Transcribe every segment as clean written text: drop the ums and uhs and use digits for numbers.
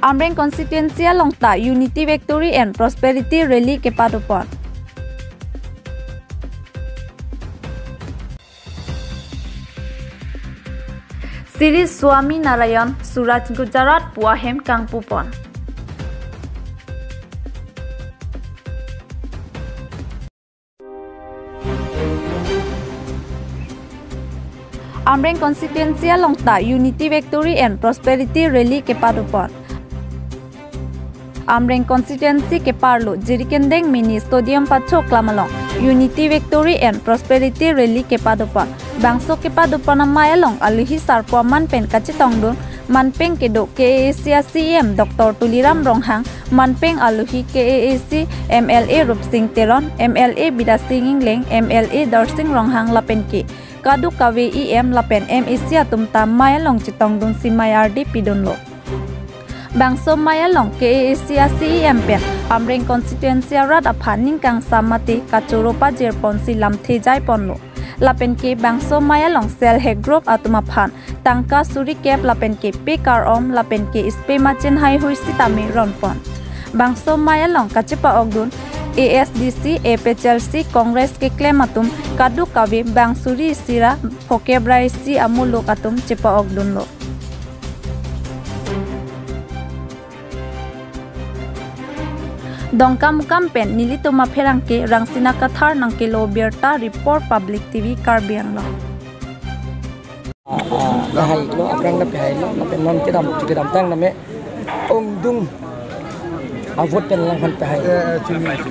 Amreng constituency longta Unity Victory and Prosperity Rally ke padupon. Siri Swami Narayan Suraj Gujarat Puahem Kangpupon. Amreng constituency longta Unity Victory and Prosperity Rally ke padupon. Amreng constituency ke parlo Jirikendeng Mini Stadium Pacho Klamalong Unity Victory and Prosperity Rally ke padupon. Bangso ke padupon mayalong aluhi sarpuaman pen kacitongdun manpeng kedo KAAC CM Dr. Tuliram Ronghang manpeng aluhi KAAC MLA Rupsing Teron MLA Bidasing Ingleng MLA Darsing Ronghang lapenki Kadu KWIM lapen MAC atumta mayalong chitongdun si Mayardi pidunlo. Bangso mayalong KAAC CEM pen Amreng constituency rat aphaning kang samati kachuropa jerpon si lamthi jai ponlo. Lapen ke bangso mayalong sel he group atumaphan tangka suri kep lapen ke pekar om lapen ke ispe machin hai huisi tami ronpon. Bangso mayalong kachipa ogdun ASDC APHLC Congress ke klematum kadu kawi bangsuri sira hokebrai si amulo katum chipa ogdun lo. Dongkam kampen nilito maperangke rangsina kathar nangke lo berta report public TV Karbiang lo. Lahai lo aprang na pihai lo napen non kidam tang name dung avut pen lang han pihai.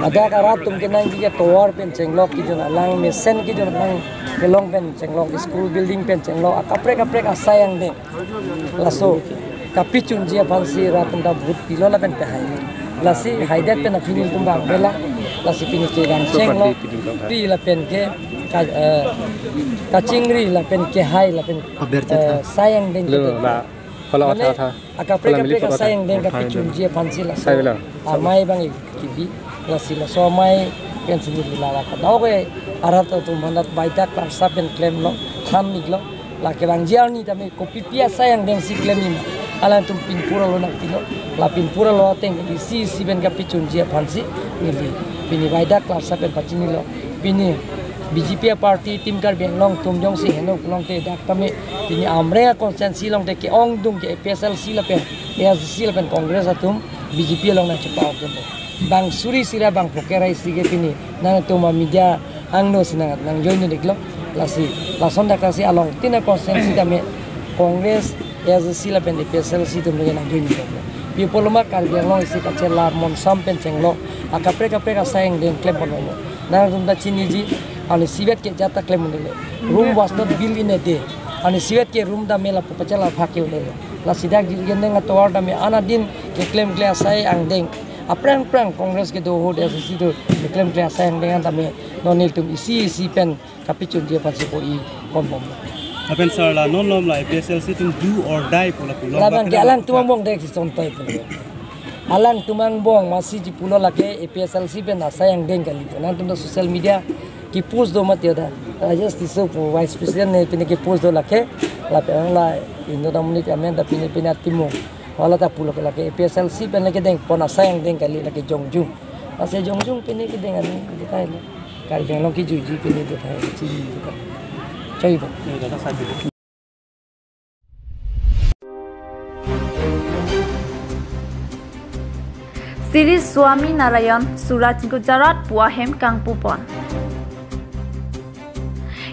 Ada karat tum kenang ki tower pen chenglok ki jona lang mesen ki jona lang kelong pen chenglok school building pen chenglok kaprek asayang ding laso kapicun jia pansi ratunda bhut pilo la pen pihai. Lasi haidet pen afilil tumbang bela lasi pini ke gang cenglo pi la pen ke kacingri la pen ke hai la pen sayang deng la kalau tha akapreka sayang deng kapicun jia pansi la amai bang kibi lasi la so mai pen sini la ka dau ke arat tu mandat baitak par sa pen claim lo tham niklo la ke bang jia ni tame kopi pia sayang deng si claim ni alam tum pin pura lo nak tino la pin pura lo teng di si ben kapicun jia pansi nili pini baidak la sa pen pachini lo pini BJP party tim kar benglong tum jong si heno long te dak tame pini amre constituency long te ke ong dung ke PSLC la pen ASC la pen congress atum BJP long na chapa ok bang suri sira bang pokerai sige pini nang tuma media angno sina nang join niklo la sonda kasi along tina constituency tame congress ASC la pen PSLC tum nang join niklo people ma kar benglong si ka chela mon sam pen chenglo akapreka sayang den claim bono nang tum da chiniji ani sivet ke jata claim nile room was not built in a day ani sivet ke room da mela pachala phake nile la sidak gendeng atwar da me anadin ke claim kle asai ang deng aprang congress ke do hod ASC do claim kle asai ang deng da me nonil tum isi pen kapicun dia pansi ko I konbom apen sir la non lom la PSLC tum do or die pula laban ke alang tumang dek sontai pula alang tumang bong masih di pulau lake PSLC pen asai ang deng kali nan tum social media ki post do mat yoda just iso vice president ne pini ki post do lake la perang la indo da munit amen da pini atimo wala ta pulo lake PSLC pen lake deng pona sayang deng kali lake jongjung ase jongjung pini ki deng ani dikai la kar deng lo ki juji pini dikai chi dikai chai bo Siri Swami Narayan Suraj Gujarat Puahem Kangpupon.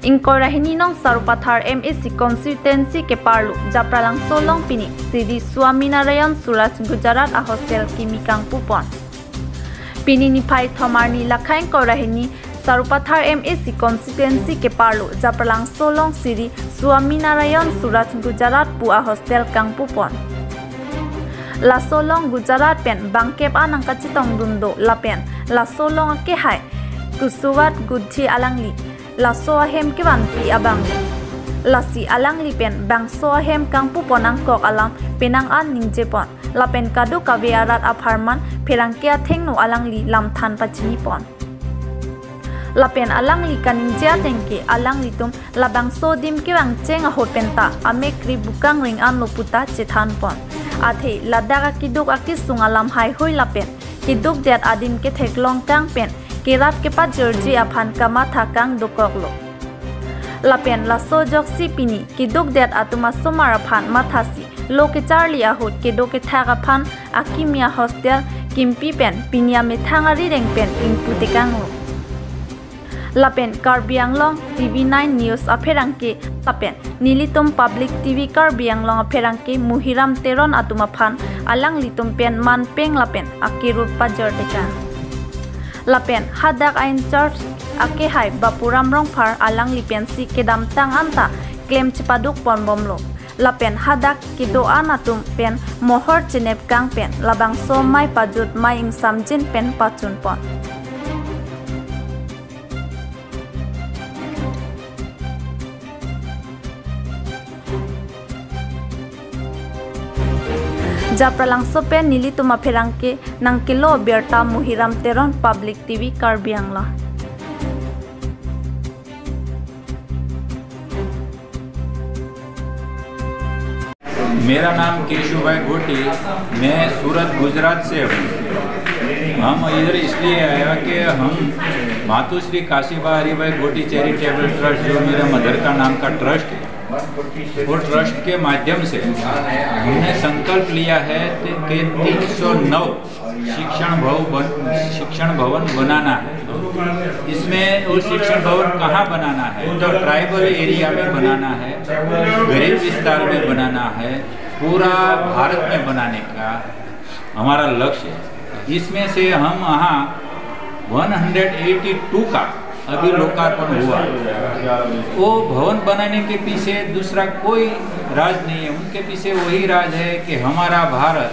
Ingkorahini nong Sarupathar MAC constituency ke parlu Japralang Solong pini Siri Swami Narayan Suraj Gujarat a hostel kimi Kangpupon. Pini nipai thomarni lakhain korahini Sarupathar MAC constituency ke parlu Japralang Solong Siri Swami Narayan Suraj Gujarat Pua hostel Kangpupon. La Solong Gujarat pen bangkep anang kacitong dundo la pen la Solong ke hai kusuwat gudhi alangli la soahem ke wanti abang la si alangli pen bang soahem Kangpupon ang kok alam penang an ningjepon la pen kadu kaviarat apharman phirangkia thengno alangli lam than pachini pon la pen alangli kaningja tengke alangli tum la bang so dim ke wang cheng a hot penta ame kri bukang ring an loputa chethan pon आथे लद्दाख किदुक आकि सुंगालाम high हुई लापेन किदुक देत आदिम के थेकलोंग Kong pen किराप के पा Jersey Affan कमा था कांग दुकoklo लापेन लासो जक्सी पिनी किदुक देत आतुमा सोमार अफान माथासी लो के चार्ली आहुत किदुक के थागा फान आकिमिया हॉस्टेल किम्पी पेन पिनिया में थांगारी रेंग पेन इंपुते कांगलो लापेन कार्बी आंगलोंग TV9 न्यूज अफेरांके लापेन नीलितुम पब्लिक TV कार्बी आंगलोंग अफेरांके मुहिराम तेरन आतुमा फान आलांग लितुम पेन मान पेंग लापेन आकिरुप पाजर टेका लापेन हादाक आइन चर्च आके हाई बापुराम रोंगफार आलांग लिपेन सी केदाम तांग अंता क्लेम चिपादुक पनबोमलो लापेन हादाक किदो आनातुम पेन मोहर चिनेप कांग पेन लाबांग सो माई पाजुत माई इंग सामजिन पेन पाचुन पन जाप्रलांग सोपे नीली तुमा फेरांके नंकिलो बेरता मुहिराम तेरन पब्लिक TV कार्बी आंगला मेरा नाम केशुभाई गोटी, मैं सूरत गुजरात से हूँ। हम इधर इसलिए आया कि हम मातुश्री काशीबा हरिभाई गोटी चैरिटेबल ट्रस्ट जो मेरे मदर का नाम का ट्रस्ट है, वो ट्रस्ट के माध्यम से हमने संकल्प लिया है कि 309 शिक्षण भवन बनाना है। इसमें वो शिक्षण भवन कहाँ बनाना है? तो ट्राइबल एरिया में बनाना है, गरीब विस्तार में बनाना है, पूरा भारत में बनाने का हमारा लक्ष्य है। इसमें से हम वहाँ 182 का अभी लोकार्पण हुआ। वो भवन बनाने के पीछे दूसरा कोई राज नहीं है, उनके पीछे वही राज है कि हमारा भारत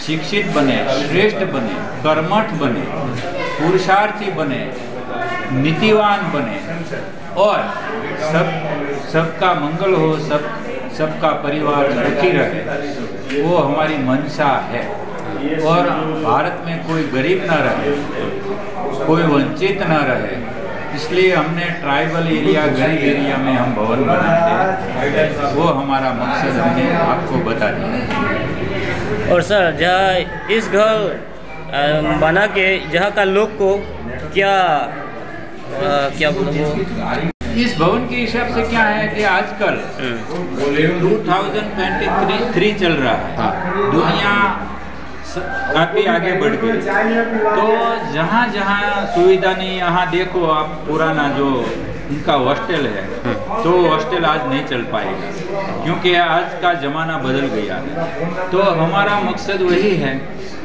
शिक्षित बने, श्रेष्ठ बने, कर्मठ बने, पुरुषार्थी बने, नीतिवान बने और सबका मंगल हो, सबका परिवार सुखी रहे, वो हमारी मंशा है। और भारत में कोई गरीब न रहे, कोई वंचित न रहे, इसलिए हमने ट्राइबल एरिया, गरीब एरिया में हम भवन बनाते हैं। वो हमारा मकसद हमने आपको बता दिया। और सर, जहाँ इस घर बना के जहाँ का लोग को क्या बोलो, इस भवन के हिसाब से क्या है कि आजकल 2023 चल रहा है, दुनिया काफ़ी आगे बढ़ गई। तो जहाँ जहाँ सुविधा नहीं, यहाँ देखो आप पुराना जो उनका हॉस्टल है, तो हॉस्टल आज नहीं चल पाएगा क्योंकि आज का ज़माना बदल गया है। तो हमारा मकसद वही है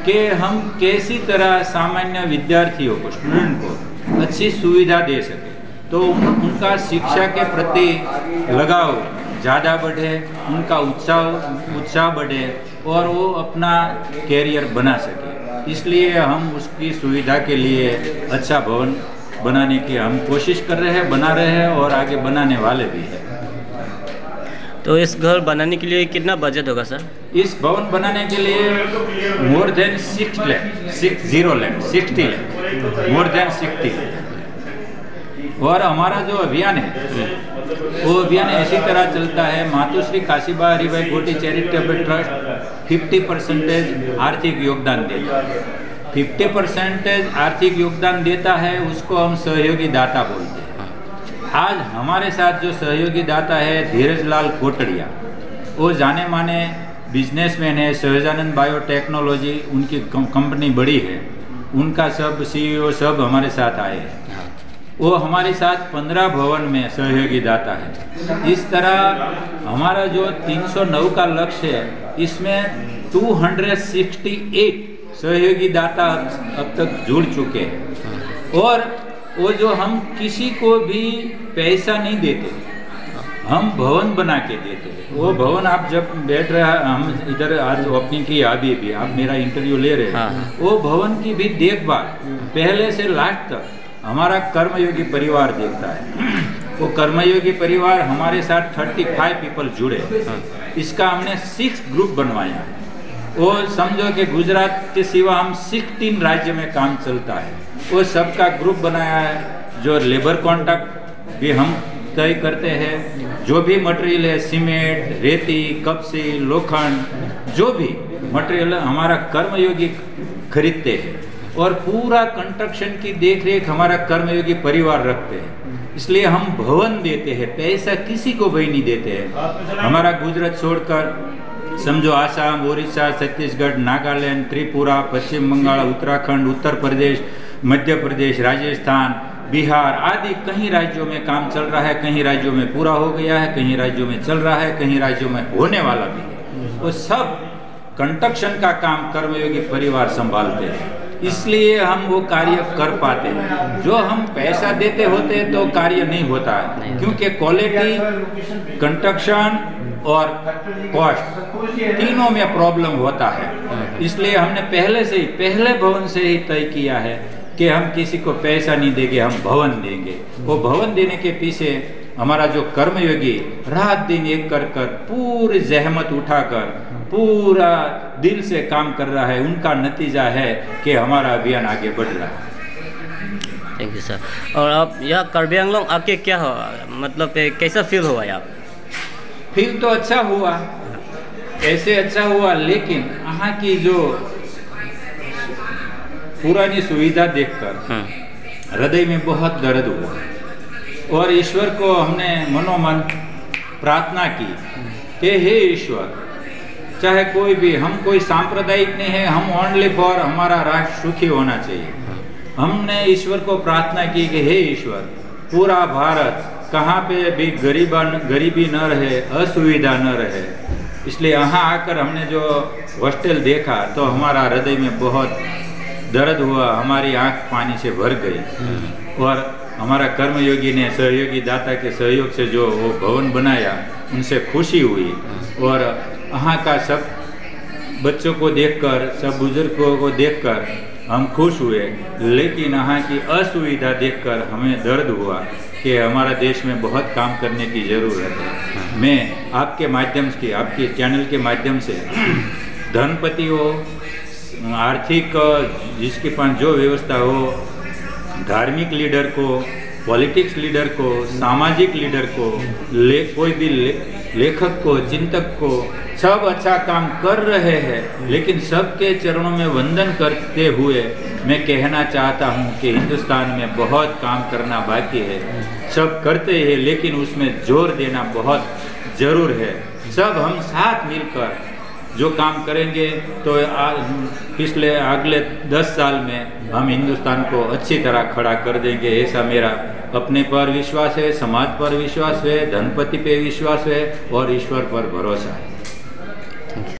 कि हम कैसी तरह सामान्य विद्यार्थियों को, स्टूडेंट को अच्छी सुविधा दे सकें, तो उनका शिक्षा के प्रति लगाव ज़्यादा बढ़े, उनका उत्साह बढ़े और वो अपना कैरियर बना सके। इसलिए हम उसकी सुविधा के लिए अच्छा भवन बनाने की हम कोशिश कर रहे हैं, बना रहे हैं और आगे बनाने वाले भी हैं। तो इस घर बनाने के लिए कितना बजट होगा सर? इस भवन बनाने के लिए more than 60 lakh, more than 60। और हमारा जो अभियान है वो अभियान ऐसी तरह चलता है, मातुश्री काशीबा हरिभाई गोटी चैरिटेबल ट्रस्ट 50% आर्थिक योगदान देता है। 50% आर्थिक योगदान देता है, उसको हम सहयोगी दाता बोलते हैं। आज हमारे साथ जो सहयोगी दाता है धीरज लाल कोटड़िया, वो जाने माने बिजनेसमैन है, सहजानंद बायोटेक्नोलॉजी उनकी कंपनी बड़ी है, उनका सब CEO सब हमारे साथ आए हैं। वो हमारे साथ 15 भवन में सहयोगी दाता है। इस तरह हमारा जो 309 का लक्ष्य है, इसमें 268 सहयोगी दाता अब तक जुड़ चुके हैं। और वो जो हम किसी को भी पैसा नहीं देते, हम भवन बना के देते हैं। वो भवन आप जब बैठ रहे हैं, हम इधर आज ओपनिंग की अभी आप मेरा इंटरव्यू ले रहे हैं, वो भवन की भी देखभाल पहले से लास्ट तक हमारा कर्मयोगी परिवार देखता है। वो कर्मयोगी परिवार हमारे साथ 35 पीपल जुड़े, इसका हमने 6 ग्रुप बनवाया है। वो समझो कि गुजरात के सिवा हम 16 राज्य में काम चलता है, वो सबका ग्रुप बनाया है। जो लेबर कॉन्ट्रैक्ट भी हम तय करते हैं, जो भी मटेरियल है, सीमेंट, रेती, कपसी, लोखंड, जो भी मटेरियल हमारा कर्मयोगी खरीदते हैं और पूरा कंस्ट्रक्शन की देखरेख हमारा कर्मयोगी परिवार रखते हैं। इसलिए हम भवन देते हैं, पैसा किसी को भी नहीं देते हैं। हमारा गुजरात छोड़कर समझो आसाम, उड़ीसा, छत्तीसगढ़, नागालैंड, त्रिपुरा, पश्चिम बंगाल, उत्तराखंड, उत्तर प्रदेश, मध्य प्रदेश, राजस्थान, बिहार आदि कई राज्यों में काम चल रहा है। कई राज्यों में पूरा हो गया है, कई राज्यों में चल रहा है, कई राज्यों में होने वाला भी है। वो सब कंस्ट्रक्शन का काम कर्मयोगी परिवार संभालते हैं, इसलिए हम वो कार्य कर पाते हैं। जो हम पैसा देते होते तो कार्य नहीं होता है, क्योंकि क्वालिटी, कंस्ट्रक्शन और कॉस्ट तीनों में प्रॉब्लम होता है। इसलिए हमने पहले भवन से ही तय किया है कि हम किसी को पैसा नहीं देंगे, हम भवन देंगे। वो भवन देने के पीछे हमारा जो कर्मयोगी रात दिन एक कर पूरी जहमत उठाकर पूरा दिल से काम कर रहा है, उनका नतीजा है कि हमारा अभियान आगे बढ़ रहा है। Thank you sir. और आप यहाँ कार्बी आंगलोंग आके क्या हो, मतलब कैसा फील हुआ आप? फील तो अच्छा हुआ, ऐसे अच्छा हुआ, लेकिन यहाँ की जो पुरानी सुविधा देखकर हृदय में बहुत दर्द हुआ और ईश्वर को हमने मनोमन प्रार्थना की कि हे ईश्वर, चाहे कोई भी, हम कोई सांप्रदायिक नहीं है, हम ओनली फॉर हमारा राष्ट्र सुखी होना चाहिए। हमने ईश्वर को प्रार्थना की कि हे ईश्वर, पूरा भारत कहाँ पे भी गरीबी न रहे, असुविधा न रहे। इसलिए यहाँ आकर हमने जो हॉस्टल देखा तो हमारा हृदय में बहुत दर्द हुआ, हमारी आंख पानी से भर गई। और हमारा कर्मयोगी ने सहयोगी दाता के सहयोग से जो वो भवन बनाया, उनसे खुशी हुई। और यहाँ का सब बच्चों को देखकर, सब बुजुर्गों को देखकर हम खुश हुए, लेकिन यहाँ की असुविधा देखकर हमें दर्द हुआ कि हमारा देश में बहुत काम करने की ज़रूरत है। मैं आपके माध्यम से, आपके चैनल के माध्यम से धनपति हो, आर्थिक जिसके पास जो व्यवस्था हो, धार्मिक लीडर को, पॉलिटिक्स लीडर को, सामाजिक लीडर को, कोई भी लेखक को, चिंतक को, सब अच्छा काम कर रहे हैं, लेकिन सबके चरणों में वंदन करते हुए मैं कहना चाहता हूं कि हिंदुस्तान में बहुत काम करना बाकी है। सब करते हैं, लेकिन उसमें जोर देना बहुत ज़रूर है। सब हम साथ मिलकर जो काम करेंगे तो पिछले अगले 10 साल में हम हिंदुस्तान को अच्छी तरह खड़ा कर देंगे। ऐसा मेरा अपने पर विश्वास है, समाज पर विश्वास है, धनपति पे विश्वास है और ईश्वर पर भरोसा है।